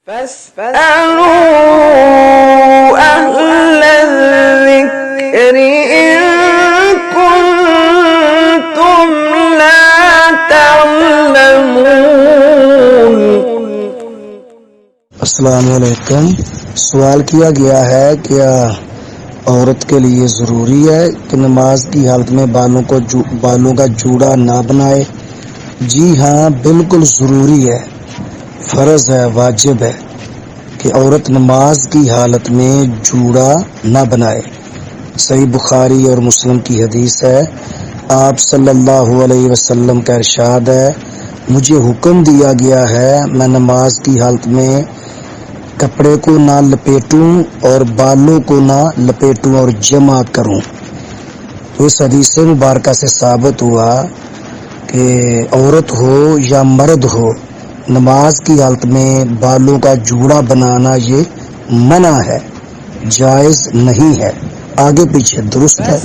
فاسألوا أهل الذكر إن كنتم لا تعلمون۔ السلام علیکم۔ سوال کیا گیا ہے کیا عورت کے لیے ضروری ہے کہ نماز کی حالت میں بالوں کا جوڑا نہ بنائے؟ جی ہاں، بالکل ضروری ہے، فرض ہے، واجب ہے کہ عورت نماز کی حالت میں جوڑا نہ بنائے۔ صحیح بخاری اور مسلم کی حدیث ہے، آپ صلی اللہ علیہ وسلم کا ارشاد ہے، مجھے حکم دیا گیا ہے میں نماز کی حالت میں کپڑے کو نہ لپیٹوں اور بالوں کو نہ لپیٹوں اور جمع کروں۔ تو اس حدیث مبارکہ سے ثابت ہوا کہ عورت ہو یا مرد ہو، نماز کی حالت میں بالوں کا جوڑا بنانا یہ منع ہے، جائز نہیں ہے، آگے پیچھے درست ہے۔